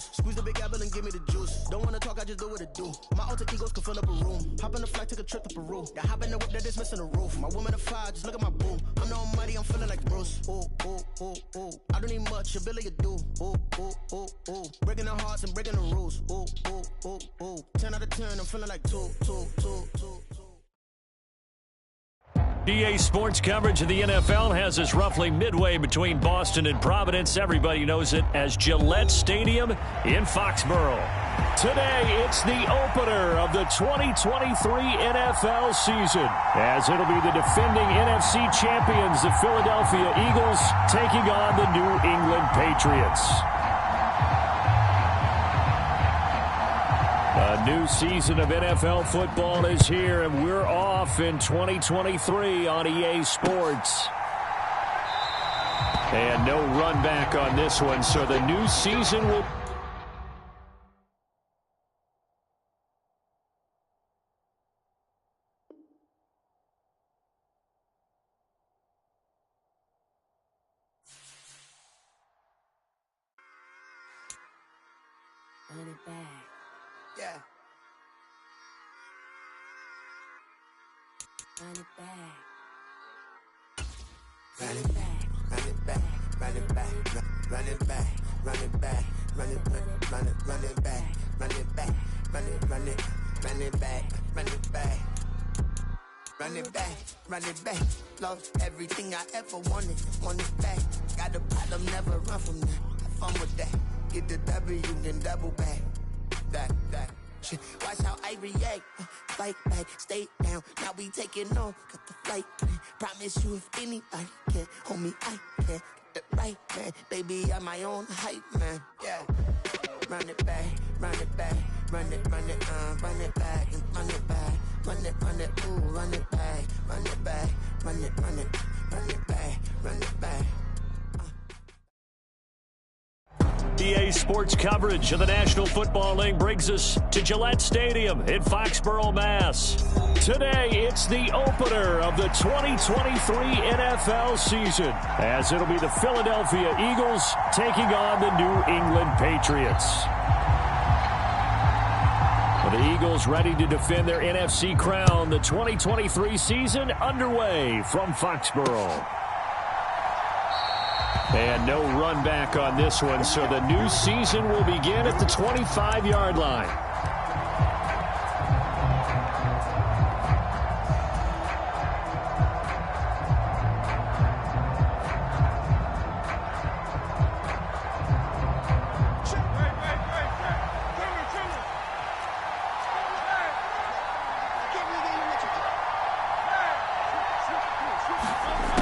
goose. Squeeze the big apple and give me the juice. Don't wanna talk, I just do what it do. My alter egos can fill up a room. Hop in the flight, take a trip to Peru. That hop in the whip that is missing the roof. My woman a fire, just look at my boo. I'm no money, I'm feeling like Bruce. Ooh, ooh, ooh, ooh. I don't need much, ability to do. Ooh, ooh, ooh, ooh. Breaking the hearts and breaking the rules. Ooh, ooh, ooh, ooh. 10 out of 10, I'm feeling like 2. EA Sports coverage of the NFL has us roughly midway between Boston and Providence. Everybody knows it as Gillette Stadium in Foxborough. Today, it's the opener of the 2023 NFL season, as it'll be the defending NFC champions, the Philadelphia Eagles, taking on the New England Patriots. A new season of NFL football is here, and we're off in 2023 on EA Sports. And no run back on this one, so the new season will... Run it back. Yeah. Run it back. Run it back, run it back, run it back, run it back, run it back, run it back, run it back, run it back, run it back, run it back, run it back, run it back. Lost everything I ever wanted, want it back. Got a problem, never run from that. Have fun with that. Get the W, then double back. That. Shit. Watch how I react. Fight back, stay down. Now we taking on. Got the flight plan. Promise you if anybody can, homie, I can. Get the right man. Baby, I'm my own hype man. Yeah. Run it back, run it back, run it back, and run it back, run it, ooh, run it back, run it back, run it back, run it back. EA Sports coverage of the National Football League brings us to Gillette Stadium in Foxborough, Mass. Today, it's the opener of the 2023 NFL season, as it'll be the Philadelphia Eagles taking on the New England Patriots. The Eagles ready to defend their NFC crown. The 2023 season underway from Foxborough. And no run back on this one, so the new season will begin at the 25-yard line.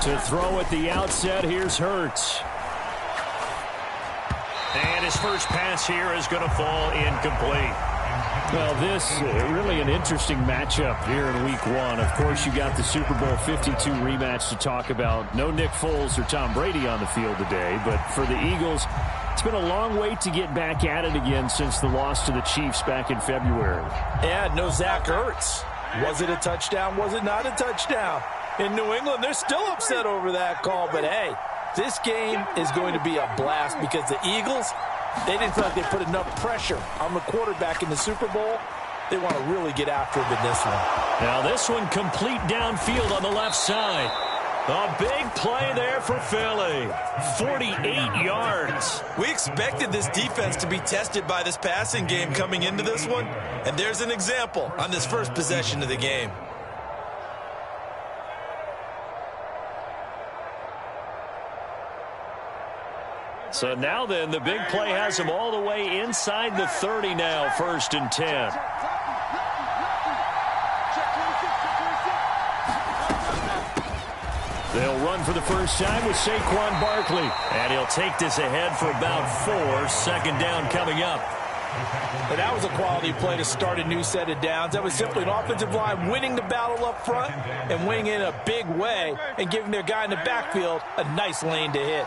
To throw at the outset, here's Hurts. And his first pass here is going to fall incomplete. Well, this really an interesting matchup here in Week 1. Of course, you got the Super Bowl 52 rematch to talk about. No Nick Foles or Tom Brady on the field today, but for the Eagles, it's been a long wait to get back at it again since the loss to the Chiefs back in February. Yeah, no Zach Ertz. Was it a touchdown? Was it not a touchdown? In New England, they're still upset over that call, but hey, this game is going to be a blast because the Eagles, they didn't feel like they put enough pressure on the quarterback in the Super Bowl. They want to really get after him in this one. Now this one complete downfield on the left side. A big play there for Philly. 48 yards. We expected this defense to be tested by this passing game coming into this one, and there's an example on this first possession of the game. So now then, the big play has him all the way inside the 30 now, 1st and 10. They'll run for the first time with Saquon Barkley. And he'll take this ahead for about 4. 2nd down coming up. But that was a quality play to start a new set of downs. That was simply an offensive line winning the battle up front and winning it in a big way and giving their guy in the backfield a nice lane to hit.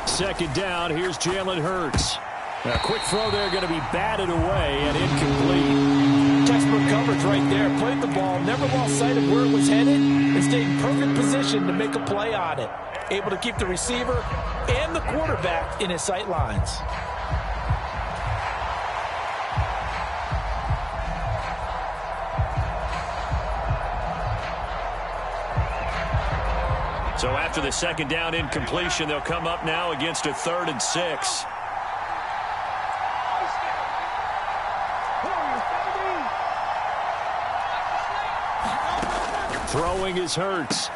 2nd down, here's Jalen Hurts. A quick throw there, going to be batted away and incomplete. Textbook coverage right there. Played the ball, never lost sight of where it was headed, and stayed in perfect position to make a play on it. able to keep the receiver and the quarterback in his sight lines. So after the second down incompletion, they'll come up now against a 3rd and 6. Throwing is Hurts.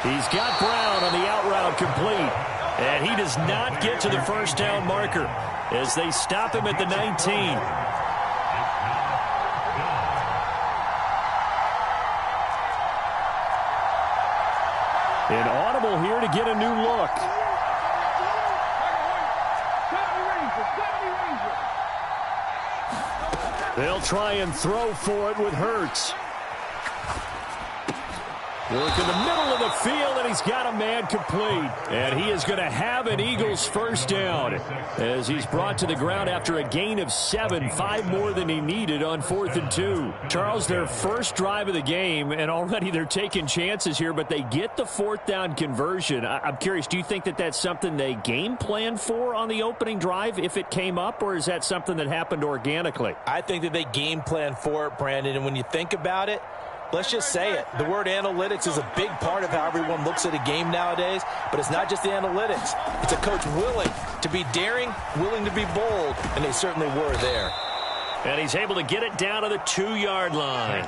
He's got Brown on the out route complete. And he does not get to the first down marker as they stop him at the 19. An audible here to get a new look. They'll try and throw for it with Hurts. Work in the middle of the field, and he's got a man complete. And he is going to have an Eagles first down as he's brought to the ground after a gain of 7, 5 more than he needed on 4th and 2. Charles, their first drive of the game, and already they're taking chances here, but they get the 4th down conversion. I'm curious, do you think that that's something they game plan for on the opening drive if it came up, or is that something that happened organically? I think that they game plan for it, Brandon, and when you think about it, let's just say it. The word analytics is a big part of how everyone looks at a game nowadays, but it's not just the analytics. It's a coach willing to be daring, willing to be bold, and they certainly were there. And he's able to get it down to the 2-yard line.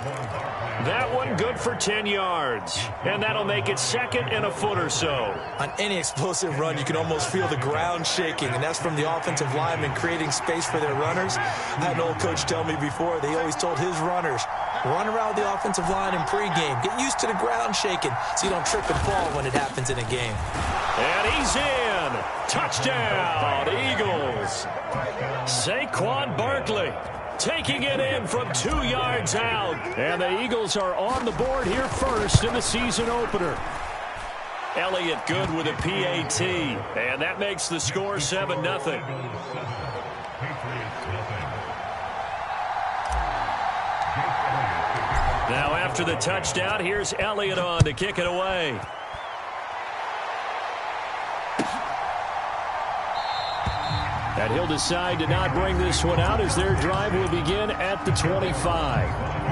That one good for 10 yards. And that'll make it 2nd and a foot or so. On any explosive run, you can almost feel the ground shaking, and that's from the offensive linemen creating space for their runners. I had an old coach tell me before, they always told his runners, run around the offensive line in pregame. Get used to the ground shaking so you don't trip and fall when it happens in a game. And he's in. Touchdown, Eagles. Saquon Barkley taking it in from 2 yards out. And the Eagles are on the board here first in the season opener. Elliott good with a PAT. And that makes the score 7-0. Now after the touchdown, here's Elliott on to kick it away. And he'll decide to not bring this one out as their drive will begin at the 25.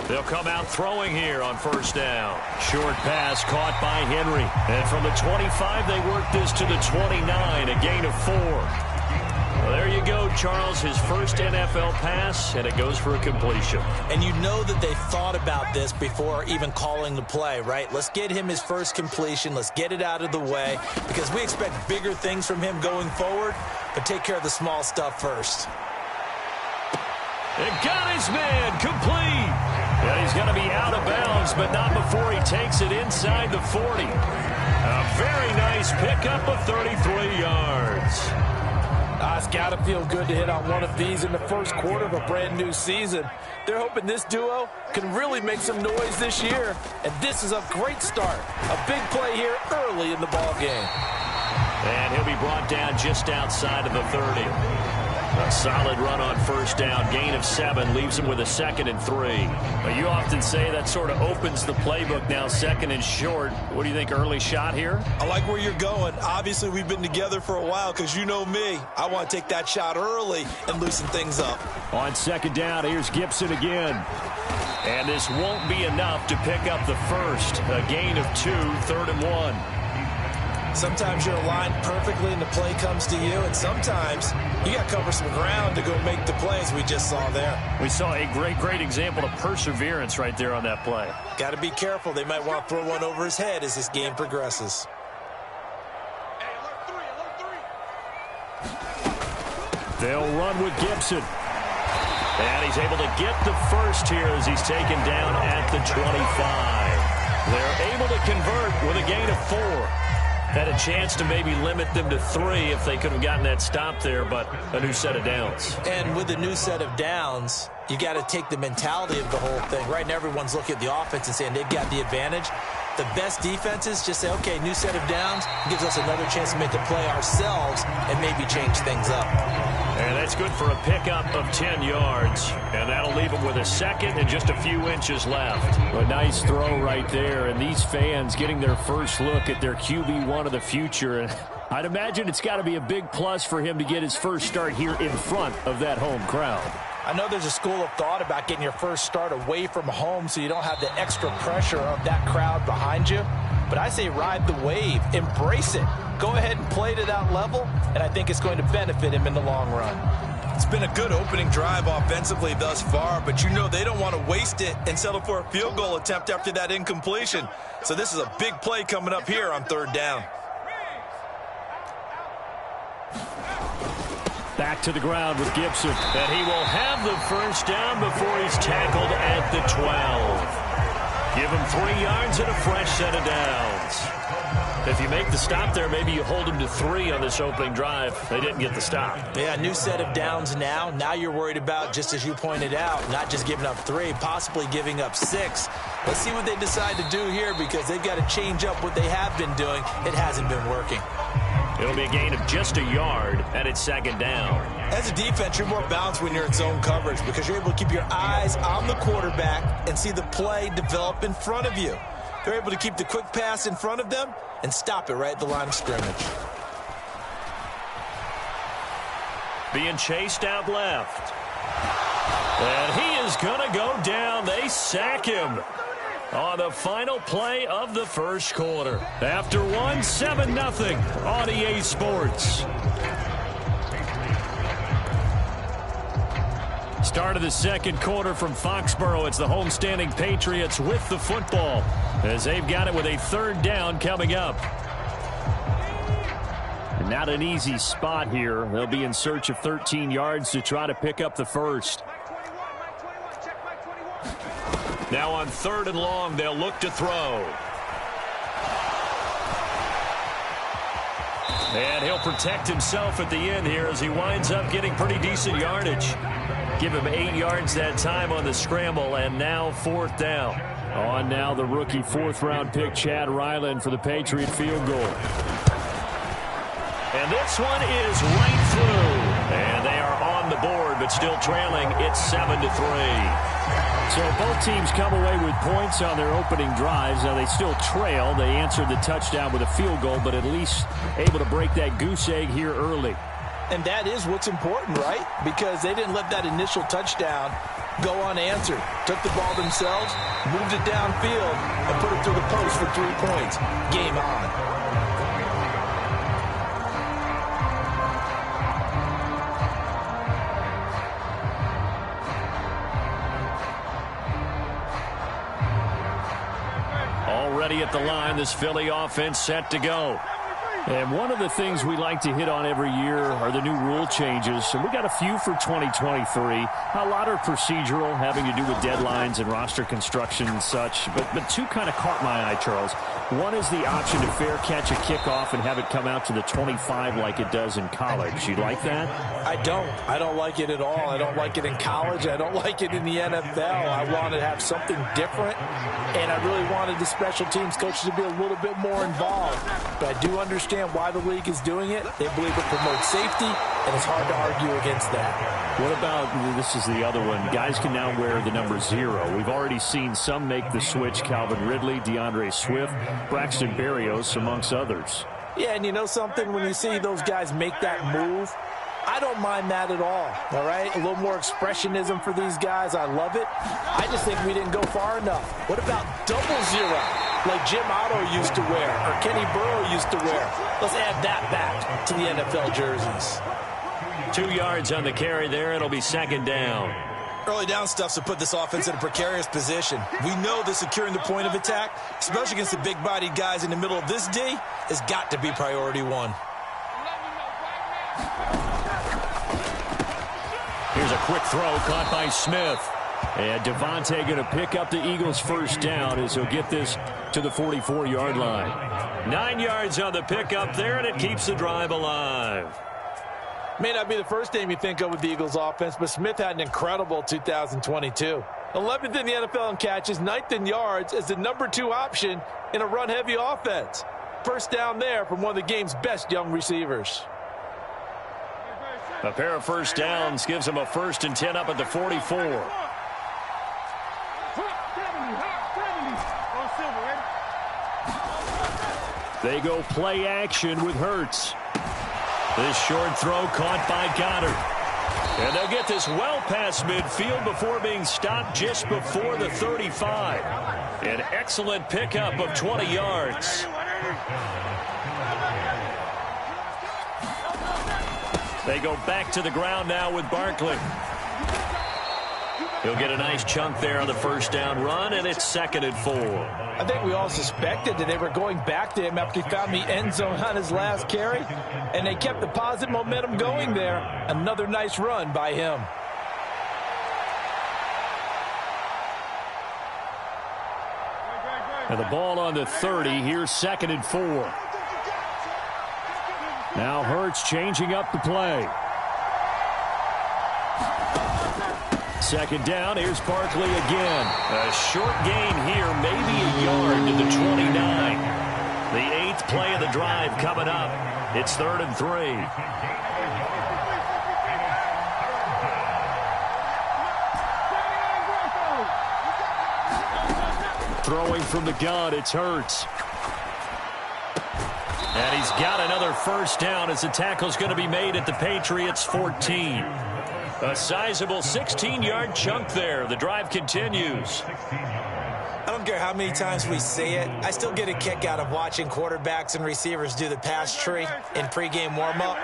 They'll come out throwing here on first down. Short pass caught by Henry. And from the 25, they work this to the 29, a gain of 4. Well, there you go, Charles, his first NFL pass, and it goes for a completion. And you know that they thought about this before even calling the play, right? Let's get him his first completion. Let's get it out of the way because we expect bigger things from him going forward, but take care of the small stuff first. And got his man complete. And he's going to be out of bounds, but not before he takes it inside the 40. A very nice pickup of 33 yards. It's got to feel good to hit on one of these in the first quarter of a brand new season. They're hoping this duo can really make some noise this year. And this is a great start. A big play here early in the ball game. And he'll be brought down just outside of the 30. A solid run on first down. Gain of 7 leaves him with a 2nd and 3. Well, you often say that sort of opens the playbook now, 2nd and short. What do you think, early shot here? I like where you're going. Obviously, we've been together for a while because you know me. I want to take that shot early and loosen things up. On 2nd down, here's Gibson again. And this won't be enough to pick up the first. A gain of 2, 3rd and 1. Sometimes you're aligned perfectly and the play comes to you, and sometimes you got to cover some ground to go make the plays we just saw there. We saw a great example of perseverance right there on that play. Got to be careful. They might want to throw one over his head as this game progresses. They'll run with Gibson. And he's able to get the first here as he's taken down at the 25. They're able to convert with a gain of 4. Had a chance to maybe limit them to 3 if they could have gotten that stop there, but a new set of downs. And with a new set of downs, you got to take the mentality of the whole thing. Right now, everyone's looking at the offense and saying they've got the advantage. The best defenses just say, okay, new set of downs gives us another chance to make the play ourselves and maybe change things up. And that's good for a pickup of 10 yards. And that'll leave them with a second and just a few inches left. A nice throw right there. And these fans getting their first look at their QB1 of the future. And I'd imagine it's got to be a big plus for him to get his first start here in front of that home crowd. I know there's a school of thought about getting your first start away from home so you don't have the extra pressure of that crowd behind you. But I say ride the wave. Embrace it. Go ahead and play to that level, and I think it's going to benefit him in the long run. It's been a good opening drive offensively thus far, but you know they don't want to waste it and settle for a field goal attempt after that incompletion. So this is a big play coming up here on 3rd down. Back to the ground with Gibson. And he will have the first down before he's tackled at the 12. Give him 3 yards and a fresh set of downs. If you make the stop there, maybe you hold him to 3 on this opening drive. They didn't get the stop. Yeah, new set of downs now. Now you're worried about, just as you pointed out, not just giving up 3, possibly giving up 6. Let's see what they decide to do here because they've got to change up what they have been doing. It hasn't been working. It'll be a gain of just a yard, and it's 2nd down. As a defense, you're more balanced when you're in zone coverage because you're able to keep your eyes on the quarterback and see the play develop in front of you. They're able to keep the quick pass in front of them and stop it right at the line of scrimmage. Being chased out left. And he is going to go down. They sack him on the final play of the first quarter. After 7-0 on EA Sports. Start of the second quarter from Foxborough. It's the homestanding Patriots with the football as they've got it with a 3rd down coming up. And not an easy spot here. They'll be in search of 13 yards to try to pick up the first. Now on 3rd and long, they'll look to throw. And he'll protect himself at the end here as he winds up getting pretty decent yardage. Give him 8 yards that time on the scramble, and now 4th down. On now the rookie 4th-round pick, Chad Ryland, for the Patriot field goal. And this one is right through. And they are on the board, but still trailing. It's 7-3. So both teams come away with points on their opening drives. Now they still trail. They answered the touchdown with a field goal, but at least able to break that goose egg here early. And that is what's important, right? Because they didn't let that initial touchdown go unanswered. Took the ball themselves, moved it downfield, and put it through the post for 3 points. Game on. Already at the line, this Philly offense set to go. And one of the things we like to hit on every year are the new rule changes. And we got a few for 2023. A lot are procedural, having to do with deadlines and roster construction and such. But 2 kind of caught my eye, Charles. One is the option to fair catch a kickoff and have it come out to the 25 like it does in college. You like that? I don't. I don't like it at all. I don't like it in college. I don't like it in the NFL. I want to have something different. And I really wanted the special teams coaches to be a little bit more involved. But I do understand why the league is doing it. They believe it promotes safety, and it's hard to argue against that. What about, this is the other one, guys can now wear the number 0. We've already seen some make the switch. Calvin Ridley, DeAndre Swift, Braxton Berrios, amongst others. Yeah, and you know something? When you see those guys make that move, I don't mind that at all right? A little more expressionism for these guys. I love it. I just think we didn't go far enough. What about double 0, like Jim Otto used to wear or Kenny Burrow used to wear? Let's add that back to the NFL jerseys. 2 yards on the carry there. It'll be 2nd down. Early down stuff to put this offense in a precarious position. We know that securing the point of attack, especially against the big-bodied guys in the middle of this D, has got to be priority 1. Here's a quick throw caught by Smith. And Devontae going to pick up the Eagles' first down as he'll get this to the 44-yard line. 9 yards on the pickup there, and it keeps the drive alive. May not be the first name you think of with the Eagles offense, but Smith had an incredible 2022. 11th in the NFL in catches, 9th in yards as the number 2 option in a run-heavy offense. First down there from one of the game's best young receivers. A pair of first downs gives him a 1st and 10 up at the 44. They go play action with Hurts. This short throw caught by Goddard. And they'll get this well past midfield before being stopped just before the 35. An excellent pickup of 20 yards. They go back to the ground now with Barkley. He'll get a nice chunk there on the first down run, and it's 2nd and 4. I think we all suspected that they were going back to him after he found the end zone on his last carry, and they kept the positive momentum going there. Another nice run by him. And the ball on the 30. Here's 2nd and 4. Now Hurts changing up the play. 2nd down. Here's Barkley again. A short gain here, maybe a yard to the 29. The 8th play of the drive coming up. It's 3rd and 3. Throwing from the gun, it's Hurts. And he's got another first down as the tackle's going to be made at the Patriots' 14. A sizable 16-yard chunk there. The drive continues. I don't care how many times we say it, I still get a kick out of watching quarterbacks and receivers do the pass tree in pregame warm-up.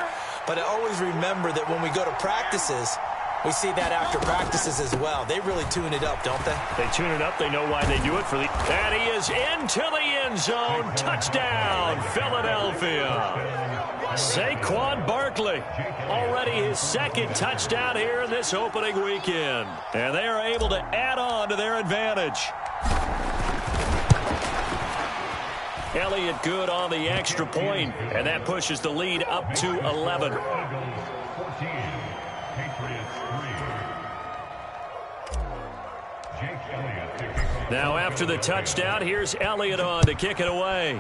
But I always remember that when we go to practices, we see that after practices as well. They really tune it up, don't they? They tune it up. They know why they do it. And he is into the end zone. Touchdown, Philadelphia. Saquon Barkley, already his 2nd touchdown here in this opening weekend. And they are able to add on to their advantage. Elliott good on the extra point, and that pushes the lead up to 11. Now after the touchdown, here's Elliott on to kick it away.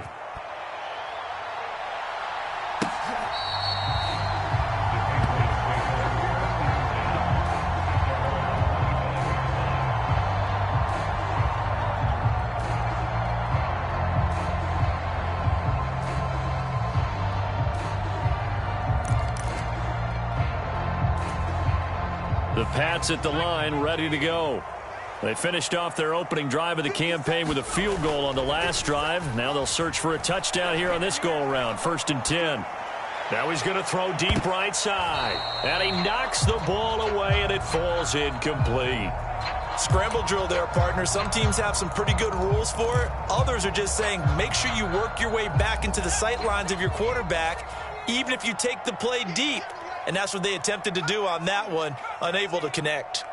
The Pats at the line, ready to go. They finished off their opening drive of the campaign with a field goal on the last drive. Now they'll search for a touchdown here on this go-around. 1st and 10. Now he's going to throw deep right side. And he knocks the ball away, and it falls incomplete. Scramble drill there, partner. Some teams have some pretty good rules for it. Others are just saying make sure you work your way back into the sight lines of your quarterback, even if you take the play deep. And that's what they attempted to do on that one, unable to connect.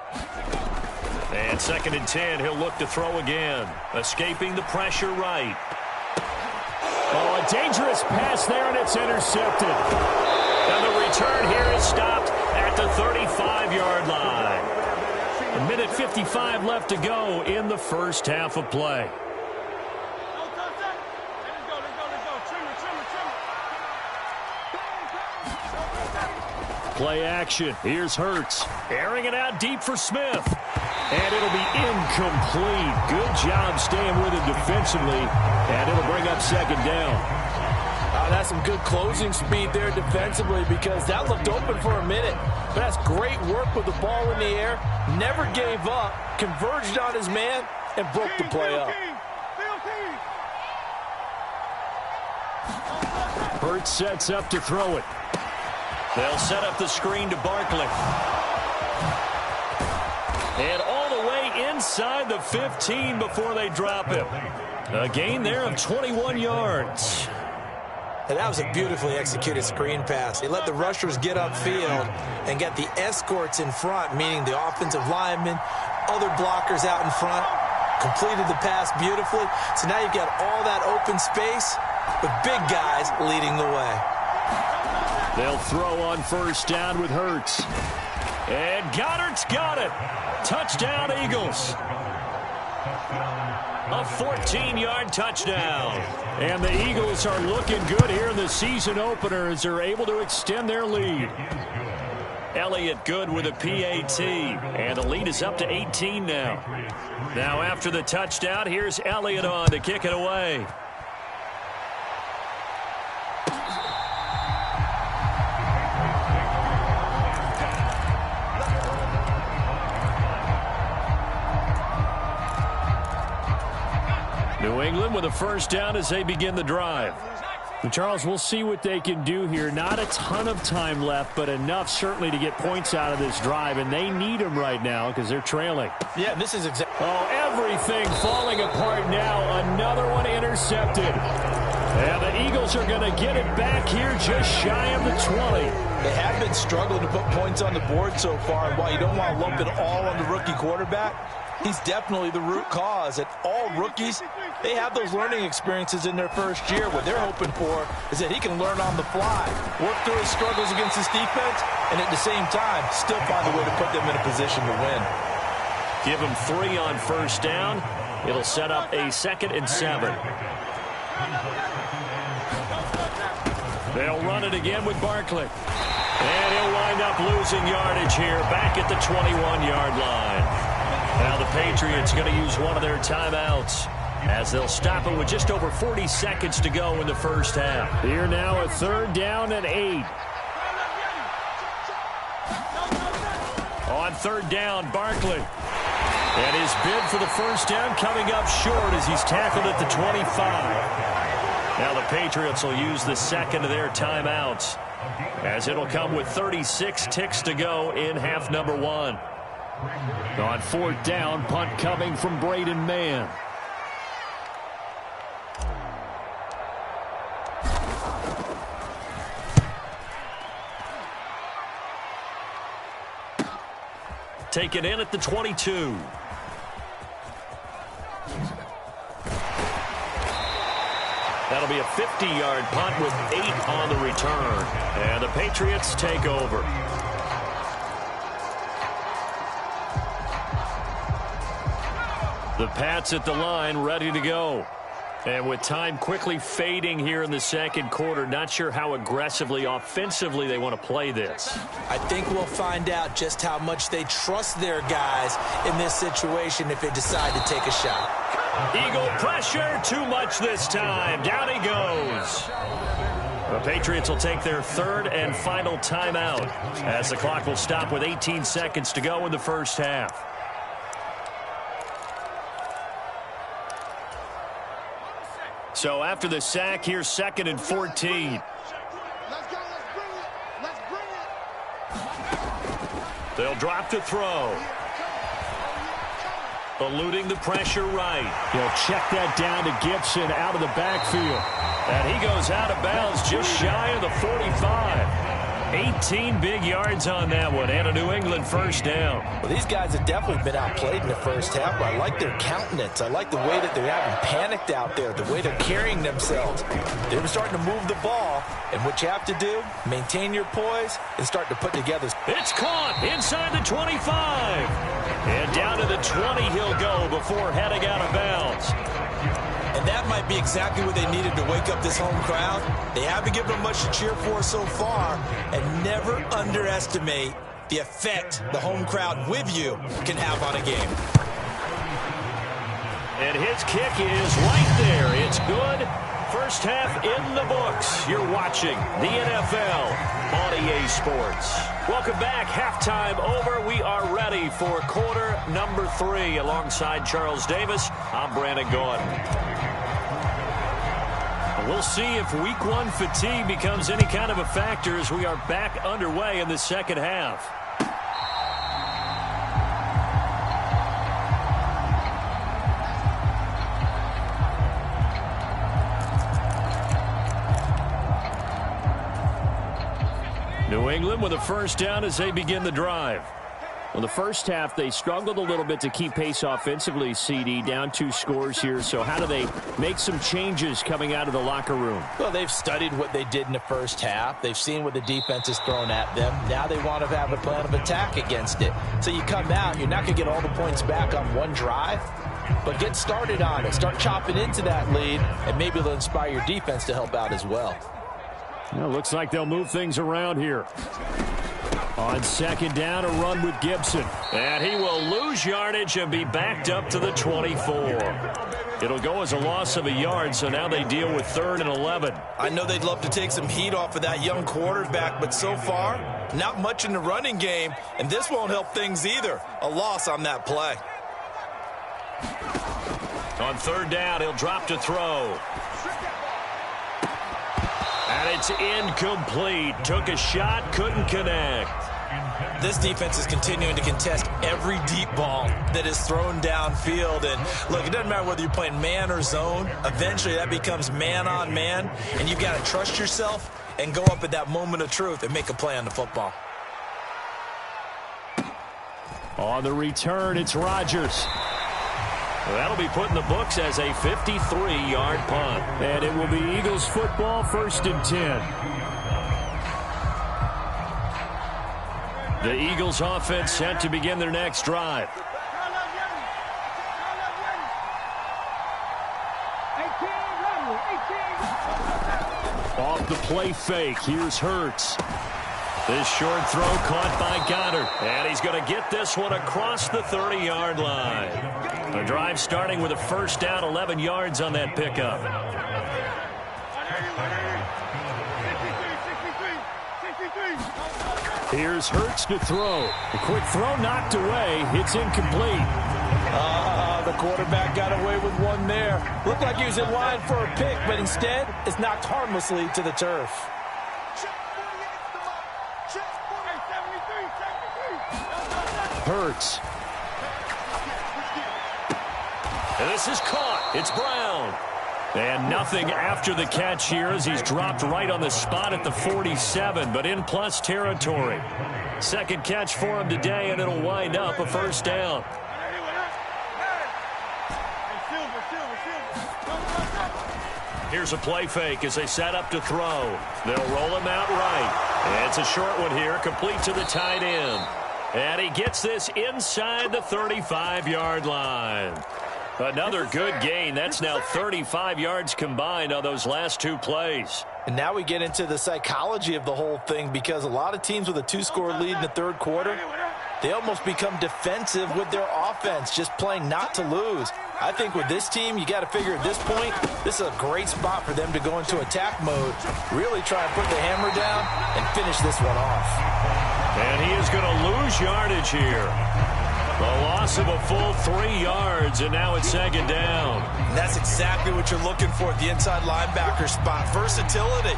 And 2nd and 10, he'll look to throw again. Escaping the pressure right. Oh, a dangerous pass there, and it's intercepted. And the return here is stopped at the 35-yard line. 1:55 left to go in the first half of play. Play action. Here's Hurts. Airing it out deep for Smith. And it'll be incomplete. Good job staying with him defensively. And it'll bring up 2nd down. That's some good closing speed there defensively, because that looked open for a minute. But that's great work with the ball in the air. Never gave up. Converged on his man and broke the play up. Hurts sets up to throw it. They'll set up the screen to Barkley. And all the way inside the 15 before they drop him. A gain there of 21 yards. And that was a beautifully executed screen pass. He let the rushers get upfield and get the escorts in front, meaning the offensive linemen, other blockers out in front, completed the pass beautifully. So now you've got all that open space with big guys leading the way. They'll throw on first down with Hurts. And Goddard's got it. Touchdown, Eagles. A 14-yard touchdown. And the Eagles are looking good here in the season opener as they're able to extend their lead. Elliott good with a PAT. And the lead is up to 18 now. Now after the touchdown, here's Elliott on to kick it away. New England with a first down as they begin the drive. And Charles, we'll see what they can do here. Not a ton of time left, but enough certainly to get points out of this drive, and they need them right now because they're trailing. Yeah, this is exactly. Oh, everything falling apart now. Another one intercepted. And the Eagles are going to get it back here just shy of the 20. They have been struggling to put points on the board so far, and while you don't want to lump it all on the rookie quarterback, he's definitely the root cause. And all rookies, they have those learning experiences in their first year. What they're hoping for is that he can learn on the fly, work through his struggles against this defense, and at the same time, still find a way to put them in a position to win. Give him 3 on first down. It'll set up a 2nd and 7. They'll run it again with Barkley. And he'll wind up losing yardage here back at the 21-yard line. Now the Patriots going to use one of their timeouts as they'll stop it with just over 40 seconds to go in the first half. Here now a 3rd down and 8. On 3rd down, Barkley. And his bid for the first down coming up short as he's tackled at the 25. Now the Patriots will use the 2nd of their timeouts as it'll come with 36 ticks to go in half number 1. On 4th down, punt coming from Braden Mann. Taken in at the 22. That'll be a 50-yard punt with 8 on the return. And the Patriots take over. The Pats at the line ready to go. And with time quickly fading here in the second quarter, not sure how aggressively, offensively they want to play this. I think we'll find out just how much they trust their guys in this situation if they decide to take a shot. Eagle pressure, too much this time. Down he goes. The Patriots will take their 3rd and final timeout as the clock will stop with 18 seconds to go in the first half. So after the sack, here's 2nd and 14. They'll drop to throw. Eluding the pressure right. He'll check that down to Gibson out of the backfield. And he goes out of bounds just shy of the 45. 18 big yards on that one, and a New England first down. Well, these guys have definitely been outplayed in the first half, but I like their countenance. I like the way that they're having panicked out there, the way they're carrying themselves. They're starting to move the ball, and what you have to do, maintain your poise and start to put together. It's caught inside the 25. And down to the 20 he'll go before heading out of bounds. And that might be exactly what they needed to wake up this home crowd. They haven't given them much to cheer for so far, and never underestimate the effect the home crowd with you can have on a game. And his kick is right there. It's good. First half in the books. You're watching the NFL on EA Sports. Welcome back. Halftime over. We are ready for quarter number 3. Alongside Charles Davis, I'm Brandon Gordon. We'll see if week 1 fatigue becomes any kind of a factor as we are back underway in the second half. New England with a first down as they begin the drive. Well, the first half, they struggled a little bit to keep pace offensively, CD, down 2 scores here. So how do they make some changes coming out of the locker room? Well, they've studied what they did in the first half. They've seen what the defense has thrown at them. Now they want to have a plan of attack against it. So you come out, you're not going to get all the points back on one drive, but get started on it. Start chopping into that lead, and maybe it'll inspire your defense to help out as well. Well, looks like they'll move things around here. On second down, a run with Gibson. And he will lose yardage and be backed up to the 24. It'll go as a loss of a yard, so now they deal with 3rd and 11. I know they'd love to take some heat off of that young quarterback, but so far, not much in the running game, and this won't help things either. A loss on that play. On 3rd down, he'll drop to throw. And it's incomplete. Took a shot, couldn't connect. This defense is continuing to contest every deep ball that is thrown downfield. And look, it doesn't matter whether you're playing man or zone. Eventually that becomes man on man, and you've got to trust yourself and go up at that moment of truth and make a play on the football. On the return, it's Rodgers. That'll be put in the books as a 53-yard punt. And it will be Eagles football, 1st and 10. The Eagles offense set to begin their next drive. Off the play fake, here's Hurts. This short throw caught by Goddard. And he's going to get this one across the 30-yard line. The drive starting with a 1st down, 11 yards on that pickup. Here's Hurts to throw. A quick throw knocked away. It's incomplete. The quarterback got away with one there. Looked like he was in line for a pick, but instead it's knocked harmlessly to the turf. Hurts. And this is caught. It's Brown. And nothing after the catch here as he's dropped right on the spot at the 47, but in plus territory. 2nd catch for him today, and it'll wind up a 1st down. Here's a play fake as they set up to throw. They'll roll him out right. And it's a short one here, complete to the tight end. And he gets this inside the 35-yard line. Another good gain. That's now 35 yards combined on those last 2 plays. And now we get into the psychology of the whole thing, because a lot of teams with a 2-score lead in the 3rd quarter, they almost become defensive with their offense, just playing not to lose. I think with this team, you got to figure at this point, this is a great spot for them to go into attack mode, really try and put the hammer down and finish this one off. And he is going to lose yardage here. A loss of a full 3 yards, and now it's 2nd down. And that's exactly what you're looking for at the inside linebacker spot. Versatility.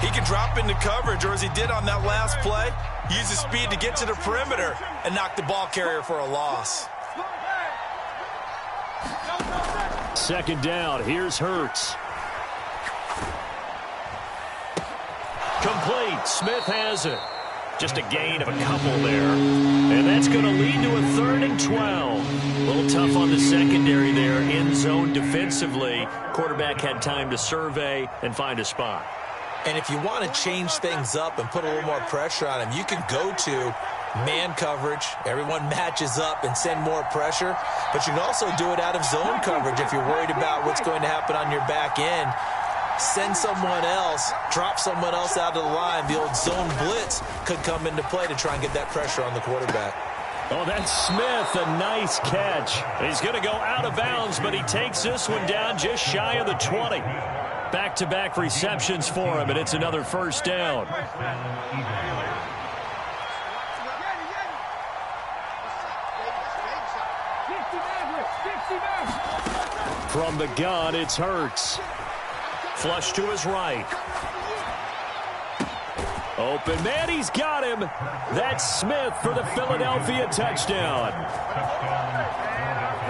He can drop into coverage, or as he did on that last play, use his speed to get to the perimeter and knock the ball carrier for a loss. 2nd down. Here's Hurts. Complete. Smith has it. Just a gain of a couple there. And that's going to lead to a 3rd and 12. A little tough on the secondary there. In zone defensively. Quarterback had time to survey and find a spot. And if you want to change things up and put a little more pressure on him, you can go to man coverage. Everyone matches up and send more pressure. But you can also do it out of zone coverage if you're worried about what's going to happen on your back end. Send someone else, drop someone else out of the line. The old zone blitz could come into play to try and get that pressure on the quarterback. Oh, that's Smith, a nice catch. He's going to go out of bounds, but he takes this one down just shy of the 20. Back-to-back receptions for him, and it's another 1st down. From the gun, it's Hurts. Flush to his right. Open man, he's got him. That's Smith for the Philadelphia touchdown.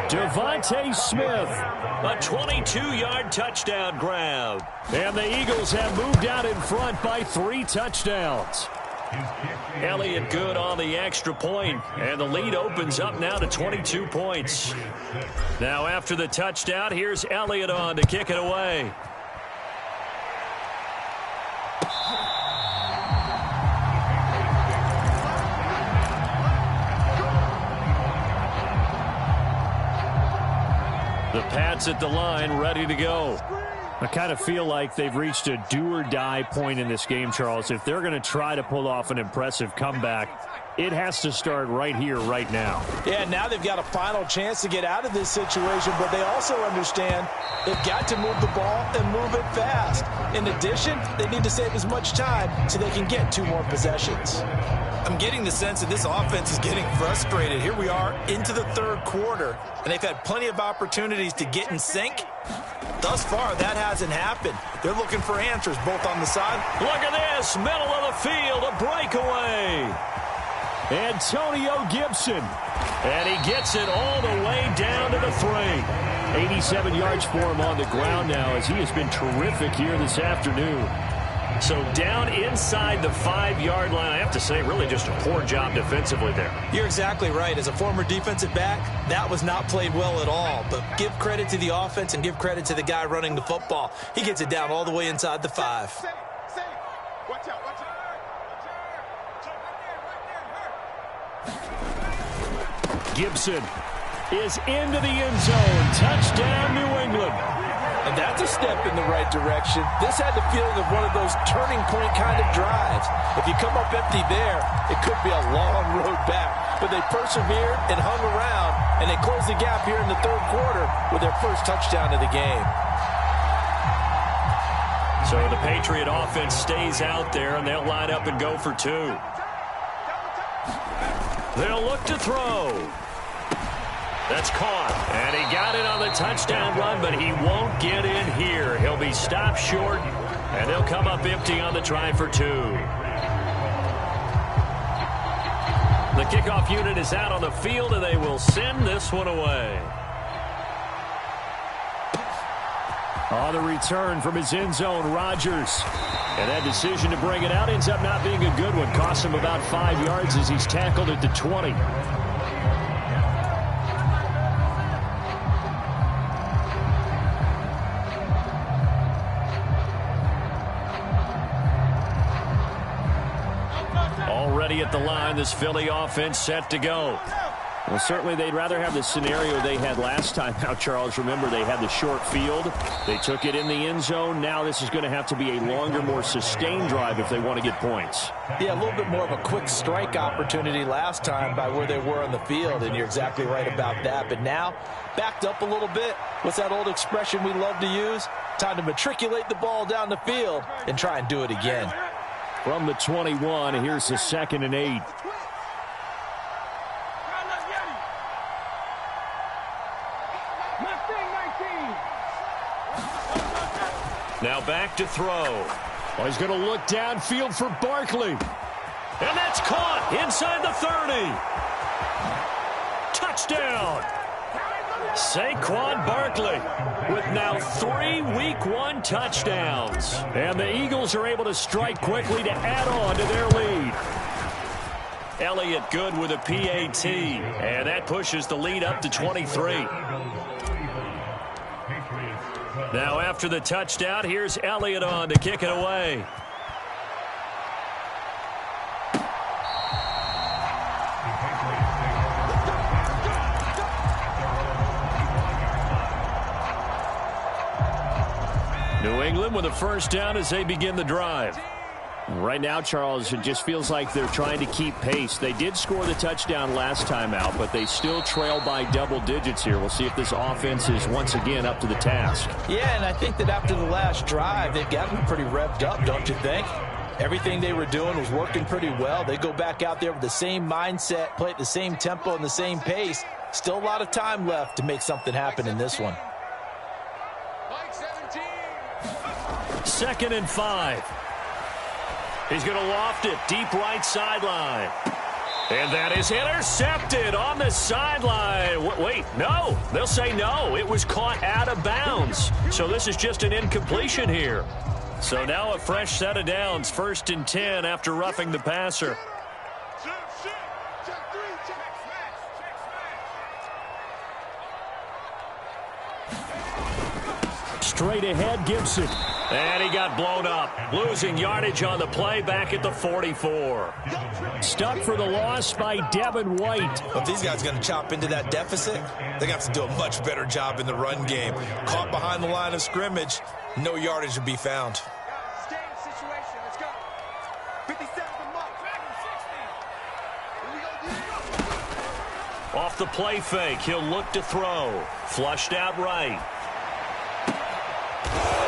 Devontae Smith, a 22-yard touchdown grab. And the Eagles have moved out in front by 3 touchdowns. Elliott good on the extra point, and the lead opens up now to 22 points. Now after the touchdown, here's Elliott on to kick it away. The Pats at the line, ready to go. I kind of feel like they've reached a do-or-die point in this game, Charles. If they're going to try to pull off an impressive comeback, it has to start right here, right now. Yeah, now they've got a final chance to get out of this situation, but they also understand they've got to move the ball and move it fast. In addition, they need to save as much time so they can get 2 more possessions. I'm getting the sense that this offense is getting frustrated. Here we are into the 3rd quarter, and they've had plenty of opportunities to get in sync. Thus far, that hasn't happened. They're looking for answers both on the side. Look at this, middle of the field, a breakaway. Antonio Gibson, and he gets it all the way down to the 3. 87 yards for him on the ground now, as he has been terrific here this afternoon. So down inside the 5-yard line, I have to say, really just a poor job defensively there. You're exactly right. As a former defensive back, that was not played well at all. But give credit to the offense and give credit to the guy running the football. He gets it down all the way inside the 5. Gibson is into the end zone. Touchdown, New England. And that's a step in the right direction. This had the feeling of one of those turning point kind of drives. If you come up empty there, it could be a long road back. But they persevered and hung around, and they closed the gap here in the 3rd quarter with their first touchdown of the game. So the Patriot offense stays out there, and they'll line up and go for 2. They'll look to throw. That's caught, and he got it on the touchdown run, but he won't get in here. He'll be stopped short, and they'll come up empty on the try for 2. The kickoff unit is out on the field, and they will send this one away. On the return from his end zone, Rodgers. And that decision to bring it out ends up not being a good one. Cost him about 5 yards as he's tackled at the 20. Already at the line, this Philly offense set to go. Well, certainly they'd rather have the scenario they had last time out, Charles. Remember, they had the short field. They took it in the end zone. Now this is going to have to be a longer, more sustained drive if they want to get points. Yeah, a little bit more of a quick strike opportunity last time by where they were on the field, and you're exactly right about that. But now, backed up a little bit. What's that old expression we love to use? Time to matriculate the ball down the field and try and do it again. From the 21, here's the 2nd and 8. Now back to throw. Oh, he's going to look downfield for Barkley. And that's caught inside the 30. Touchdown. Saquon Barkley with now 3 Week 1 touchdowns. And the Eagles are able to strike quickly to add on to their lead. Elliott good with a PAT. And that pushes the lead up to 23. Now after the touchdown, here's Elliott on to kick it away. New England with a first down as they begin the drive. Right now, Charles, it just feels like they're trying to keep pace. They did score the touchdown last time out, but they still trail by double digits here. We'll see if this offense is once again up to the task. Yeah, and I think that after the last drive, they've gotten pretty revved up, don't you think? Everything they were doing was working pretty well. They go back out there with the same mindset, play at the same tempo and the same pace. Still a lot of time left to make something happen in this one. 2nd and 5. He's going to loft it deep right sideline. And that is intercepted on the sideline. Wait, no. They'll say no. It was caught out of bounds. So this is just an incompletion here. So now a fresh set of downs, 1st and 10 after roughing the passer. Straight ahead, Gibson. And he got blown up. Losing yardage on the play back at the 44. Stuck for the loss by Devin White. If these guys are going to chop into that deficit, they got to do a much better job in the run game. Caught behind the line of scrimmage, no yardage to be found. Off the play fake, he'll look to throw. Flushed out right.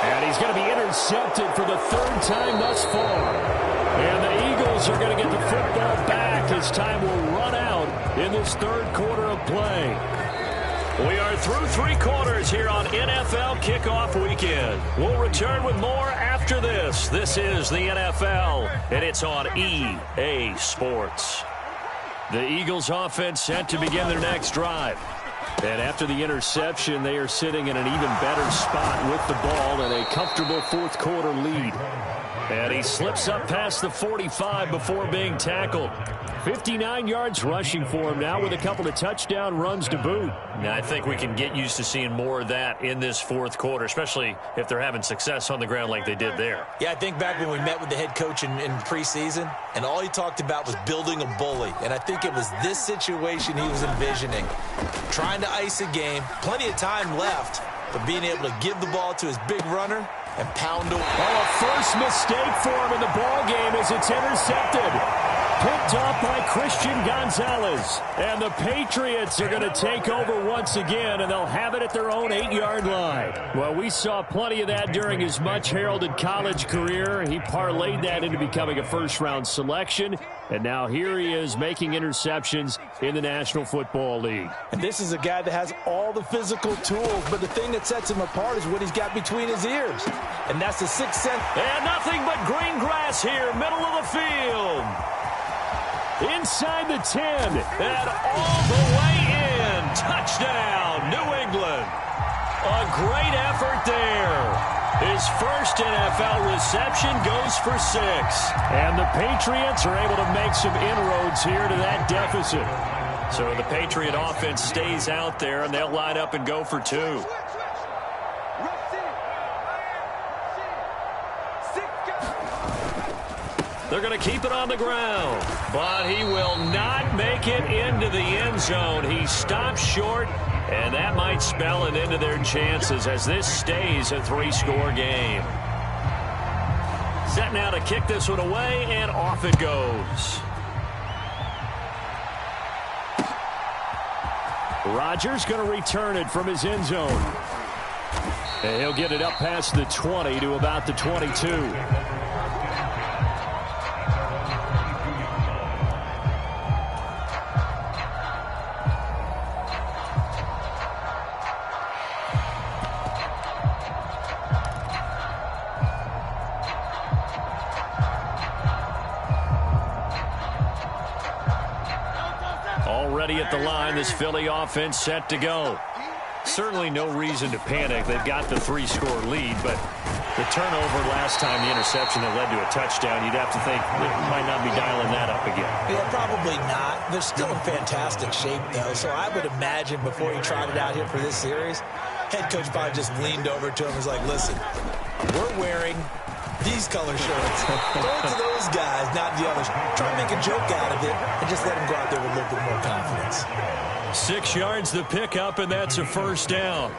And he's going to be intercepted for the 3rd time thus far. And the Eagles are going to get the football back as time will run out in this 3rd quarter of play. We are through 3 quarters here on NFL Kickoff Weekend. We'll return with more after this. This is the NFL, and it's on EA Sports. The Eagles offense set to begin their next drive. And after the interception, they are sitting in an even better spot with the ball and a comfortable 4th quarter lead. And he slips up past the 45 before being tackled. 59 yards rushing for him now with a couple of touchdown runs to boot. Now, I think we can get used to seeing more of that in this 4th quarter, especially if they're having success on the ground like they did there. Yeah, I think back when we met with the head coach in preseason, and all he talked about was building a bully. And I think it was this situation he was envisioning. Trying to ice a game, plenty of time left, but being able to give the ball to his big runner and pound away. Oh, a first mistake for him in the ball game as it's intercepted. Picked up by Christian Gonzalez. And the Patriots are going to take over once again, and they'll have it at their own 8-yard line. Well, we saw plenty of that during his much-heralded college career. He parlayed that into becoming a first-round selection, and now here he is making interceptions in the National Football League. And this is a guy that has all the physical tools, but the thing that sets him apart is what he's got between his ears. And that's the 6th sense. And nothing but green grass here, middle of the field. Inside the 10, and all the way in. Touchdown, New England. A great effort there. His first NFL reception goes for 6. And the Patriots are able to make some inroads here to that deficit. So the Patriot offense stays out there, and they'll line up and go for 2. They're going to keep it on the ground, but he will not make it into the end zone. He stops short, and that might spell an end to their chances as this stays a 3-score game. Set now to kick this one away, and off it goes. Rodgers going to return it from his end zone. And he'll get it up past the 20 to about the 22. Already at the line, this Philly offense set to go. Certainly no reason to panic. They've got the 3-score lead, but the turnover last time, the interception that led to a touchdown, you'd have to think they might not be dialing that up again. Yeah, probably not. They're still in fantastic shape, though, so I would imagine before he trotted out here for this series, head coach probably just leaned over to him and was like, listen, we're wearing these color shirts. Throw it to those guys, not the others. Try to make a joke out of it and just let them go out there with a little bit more confidence. 6 yards the pickup, and that's a first down.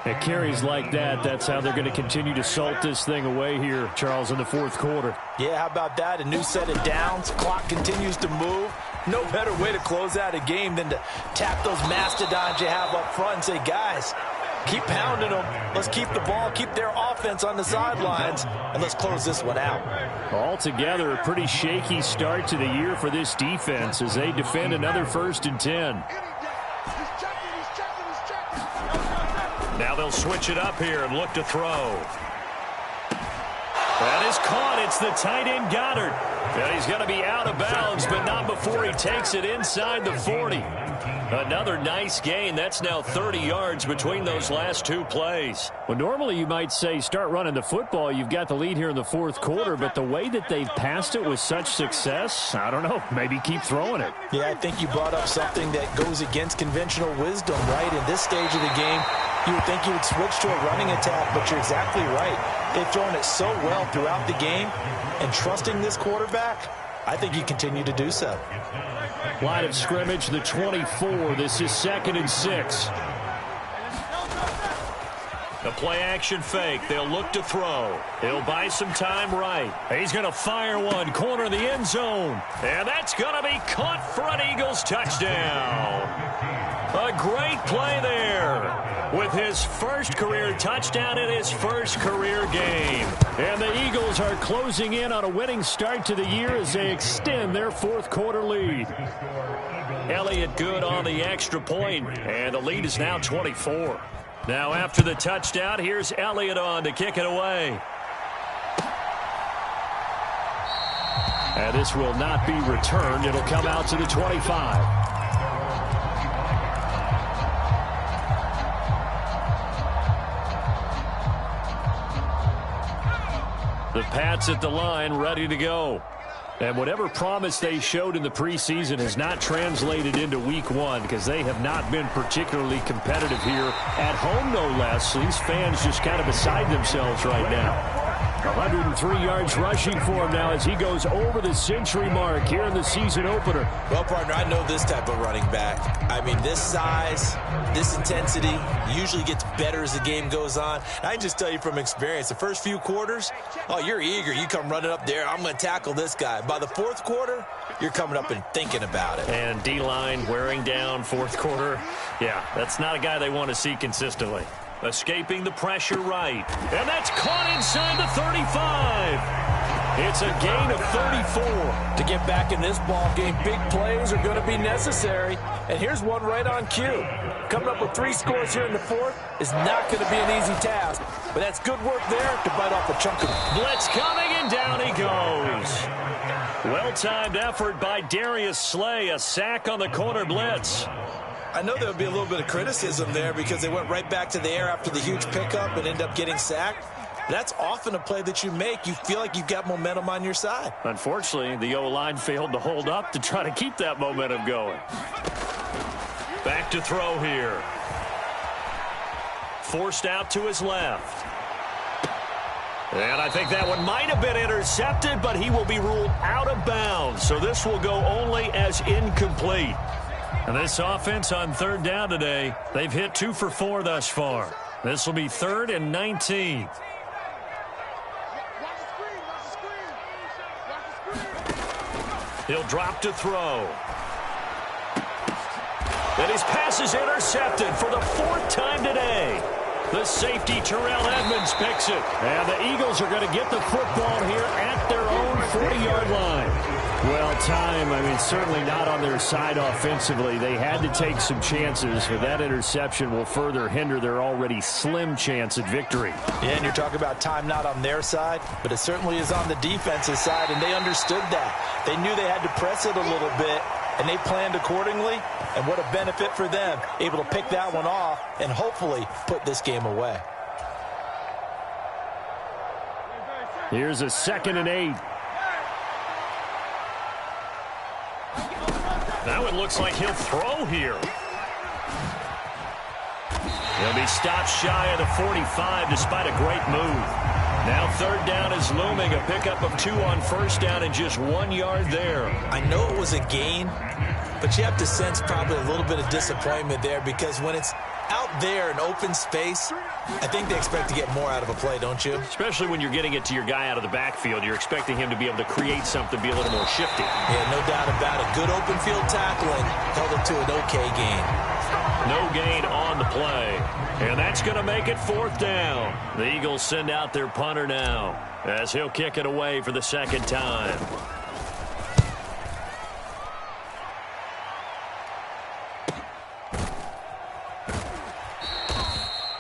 At carries like that, that's how they're going to continue to salt this thing away here, Charles, in the 4th quarter. Yeah, how about that? A new set of downs. Clock continues to move. No better way to close out a game than to tap those mastodons you have up front and say, guys, keep pounding them. Let's keep the ball, keep their offense on the sidelines, and let's close this one out. Altogether, a pretty shaky start to the year for this defense as they defend another 1st and 10. Now they'll switch it up here and look to throw. That is caught. It's the tight end Goddard. And he's going to be out of bounds, but not before he takes it inside the 40. Another nice gain. That's now 30 yards between those last two plays. Well, normally you might say start running the football. You've got the lead here in the fourth quarter, but the way that they've passed it with such success, I don't know, maybe keep throwing it. Yeah, I think you brought up something that goes against conventional wisdom, right? In this stage of the game, you would think you would switch to a running attack, but you're exactly right. They've thrown it so well throughout the game, and trusting this quarterback, I think you continue to do so. Line of scrimmage, the 24. This is 2nd and 6. The play-action fake. They'll look to throw. He'll buy some time right. He's going to fire one. Corner of the end zone. And that's going to be caught for an Eagles touchdown. A great play there. With his first career touchdown in his first career game. And the Eagles are closing in on a winning start to the year as they extend their fourth quarter lead. Elliott good on the extra point, and the lead is now 24. Now after the touchdown, here's Elliott on to kick it away. And this will not be returned. It'll come out to the 25. The Pats at the line, ready to go. And whatever promise they showed in the preseason has not translated into week one because they have not been particularly competitive here at home, no less. So these fans just kind of beside themselves right now. 103 yards rushing for him now as he goes over the century mark here in the season opener. Well, partner, I know this type of running back. I mean, this size, this intensity usually gets better as the game goes on. I can just tell you from experience, the first few quarters, oh, you're eager. You come running up there, I'm going to tackle this guy. By the fourth quarter, you're coming up and thinking about it. And D-line wearing down fourth quarter. Yeah, that's not a guy they want to see consistently. Escaping the pressure right. And that's caught inside the 35. It's a gain of 34. To get back in this ball game, big plays are going to be necessary. And here's one right on cue. Coming up with 3 scores here in the fourth is not going to be an easy task. But that's good work there to bite off a chunk of it. Blitz coming, and down he goes. Well-timed effort by Darius Slay. A sack on the corner blitz. I know there would be a little bit of criticism there because they went right back to the air after the huge pickup and end up getting sacked. That's often a play that you make. You feel like you've got momentum on your side. Unfortunately, the O-line failed to hold up to try to keep that momentum going. Back to throw here. Forced out to his left. And I think that one might have been intercepted, but he will be ruled out of bounds. So this will go only as incomplete. And this offense on third down today, they've hit 2 for 4 thus far. This will be 3rd and 19. He'll drop to throw. And his pass is intercepted for the 4th time today. The safety, Terrell Edmonds, picks it. And the Eagles are going to get the football here at their own 40-yard line. Well, time, I mean, certainly not on their side offensively. They had to take some chances, but that interception will further hinder their already slim chance at victory. Yeah, and you're talking about time not on their side, but it certainly is on the defensive side, and they understood that. They knew they had to press it a little bit, and they planned accordingly, and what a benefit for them, able to pick that one off and hopefully put this game away. Here's a 2nd and 8. Now it looks like he'll throw here. He'll be stopped shy of the 45 despite a great move. Now 3rd down is looming. A pickup of 2 on 1st down and just 1 yard there. I know it was a gain, but you have to sense probably a little bit of disappointment there because when it's out there in open space, I think they expect to get more out of a play, don't you? Especially when you're getting it to your guy out of the backfield. You're expecting him to be able to create something, be a little more shifty. Yeah, no doubt about it. Good open field tackling held it to an okay gain. No gain on the play. And that's going to make it 4th down. The Eagles send out their punter now as he'll kick it away for the 2nd time.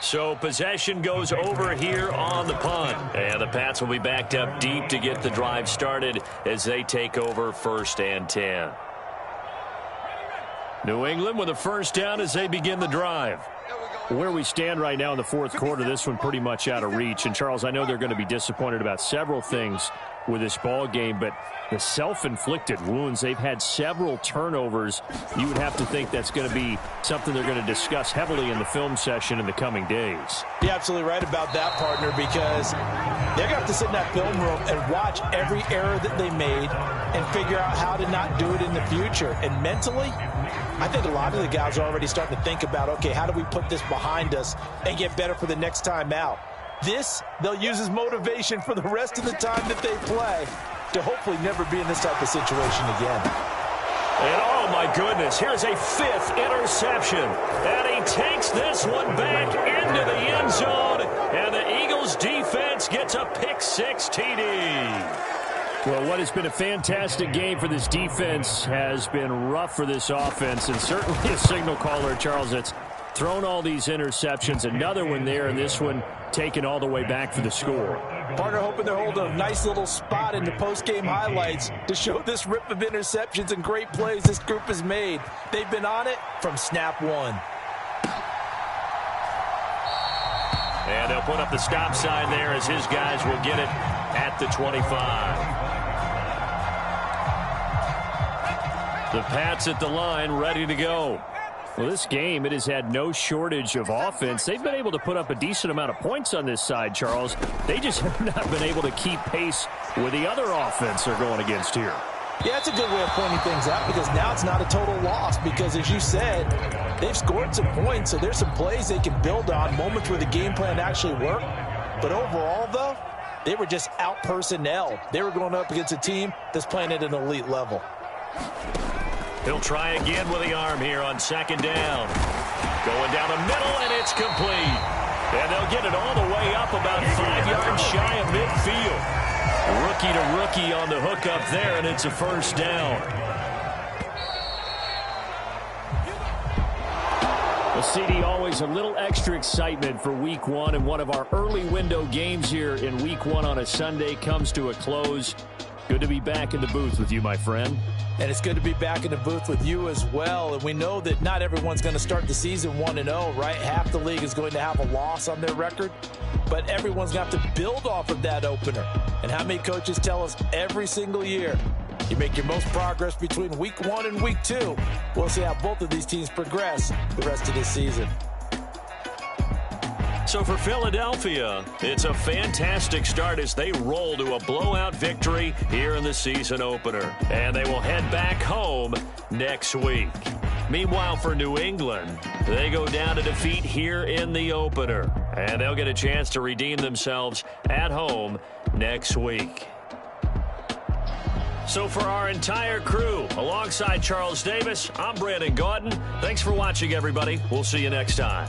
So possession goes over here on the punt. And the Pats will be backed up deep to get the drive started as they take over 1st and 10. New England with a first down as they begin the drive. Where we stand right now in the fourth quarter, this one pretty much out of reach. And, Charles, I know they're going to be disappointed about several things with this ball game, but the self-inflicted wounds, they've had several turnovers. You would have to think that's going to be something they're going to discuss heavily in the film session in the coming days. You're absolutely right about that, partner, because they're going to have to sit in that film room and watch every error that they made and figure out how to not do it in the future. And mentally, I think a lot of the guys are already starting to think about, okay, how do we put this behind us and get better for the next time out? This, they'll use as motivation for the rest of the time that they play to hopefully never be in this type of situation again. And oh my goodness, here's a 5th interception. And he takes this one back into the end zone. And the Eagles defense gets a pick-6 TD. Well, what has been a fantastic game for this defense has been rough for this offense, and certainly a signal caller, Charles, that's thrown all these interceptions. Another one there, and this one taken all the way back for the score. Partner hoping they're holding a nice little spot in the post-game highlights to show this rip of interceptions and great plays this group has made. They've been on it from snap one. And they'll put up the stop sign there as his guys will get it at the 25. The Pats at the line, ready to go. Well, this game, it has had no shortage of offense. They've been able to put up a decent amount of points on this side, Charles. They just have not been able to keep pace with the other offense they're going against here. Yeah, that's a good way of pointing things out, because now it's not a total loss, because as you said, they've scored some points, so there's some plays they can build on, moments where the game plan actually worked. But overall, though, they were just out-personnel. They were going up against a team that's playing at an elite level. He'll try again with the arm here on 2nd down. Going down the middle, and it's complete. And they'll get it all the way up about 5 yards shy of midfield. Rookie to rookie on the hook up there, and it's a first down. Well, CD, always a little extra excitement for Week 1, and one of our early window games here in Week 1 on a Sunday comes to a close. Good to be back in the booth with you, my friend. And it's good to be back in the booth with you as well. And we know that not everyone's going to start the season 1-0, right? Half the league is going to have a loss on their record. But everyone's going to have to build off of that opener. And how many coaches tell us every single year, you make your most progress between Week 1 and Week 2. We'll see how both of these teams progress the rest of this season. So for Philadelphia, it's a fantastic start as they roll to a blowout victory here in the season opener. And they will head back home next week. Meanwhile, for New England, they go down to defeat here in the opener. And they'll get a chance to redeem themselves at home next week. So for our entire crew, alongside Charles Davis, I'm Brandon Gaudin. Thanks for watching, everybody. We'll see you next time.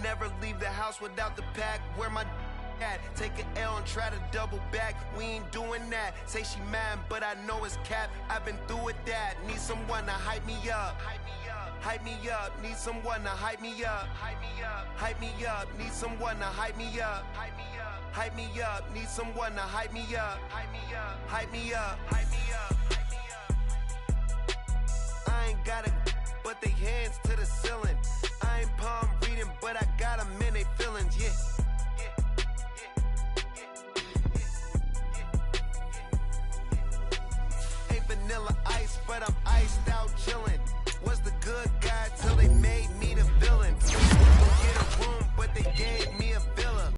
Never leave the house without the pack. Where my at? Take an L and try to double back. We ain't doing that. Say she mad, but I know it's cap. I've been through with that. Need someone to hype me up. Hype me up. Need someone to hype me up. Hype me up. Need someone to hype me up. Hype me up. Need someone to hype me up. Hype me up. Hype me up. I ain't got it, but they hands to the ceiling. I ain't palm reading, but I got 'em in they feelings, yeah.